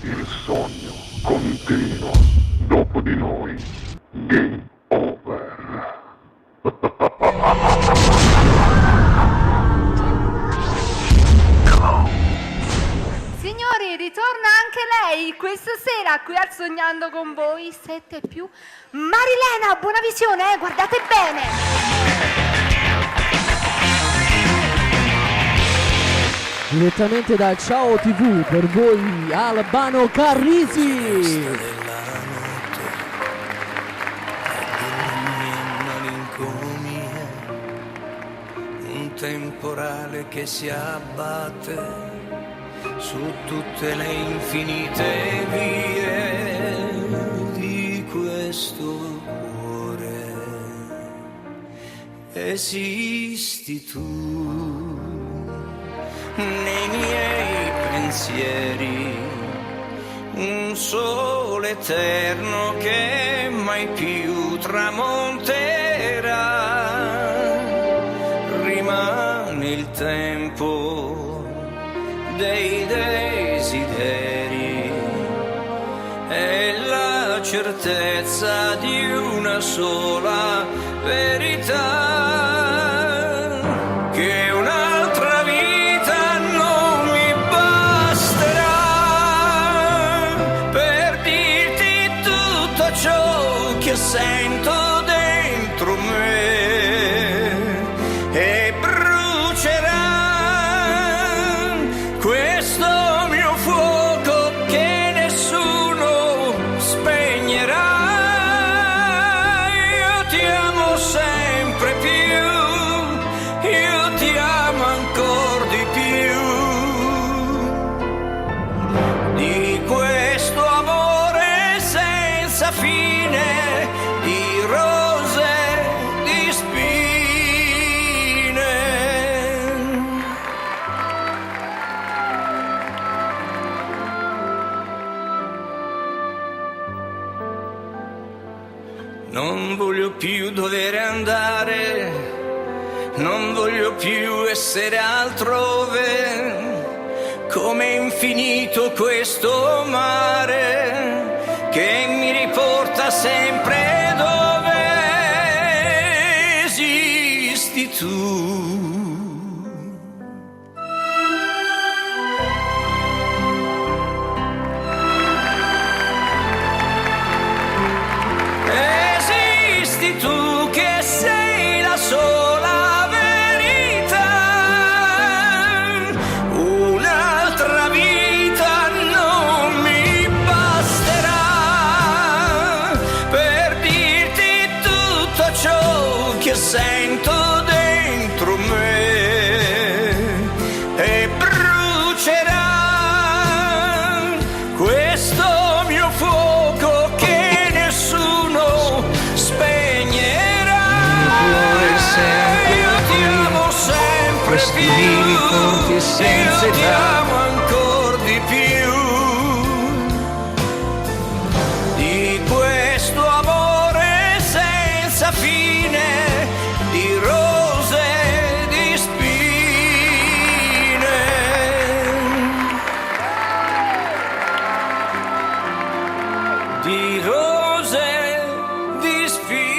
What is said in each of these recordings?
Il sogno continua. Dopo di noi, game over. Signori, ritorna anche lei questa sera qui al Sognando con voi 7 più Marilena, buona visione, guardate bene. Direttamente da Ciao TV per voi Albano Carrisi. Un temporale che si abbatte su tutte le infinite vie di questo cuore. Esisti tu nei miei pensieri, un sole eterno che mai più tramonterà. Rimane il tempo dei desideri e la certezza di una sola verità, che un'altra vita non mi basterà per dirti tutto ciò che sento dentro me e brucerà questo mio fuoco che nessuno spegnerà. Io ti amo sempre più, io ti amo ancora di più, di questo amore senza fine, di rose, di spine. Non voglio più dover andare, non voglio più essere altrove, come infinito questo mare che mi riporta sempre dove esisti tu. Esisti tu che sei la sola verità, un'altra vita non mi basterà per dirti tutto ciò che sento dentro me e brucerà questo mio fuoco che nessuno spegnerà. Io ti amo sempre più, io ti amo ancora di più, di questo amore senza fine, di rose, di spine, di rose, di spine.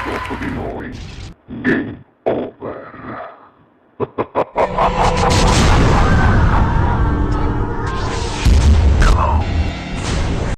Dopo di noi, game over.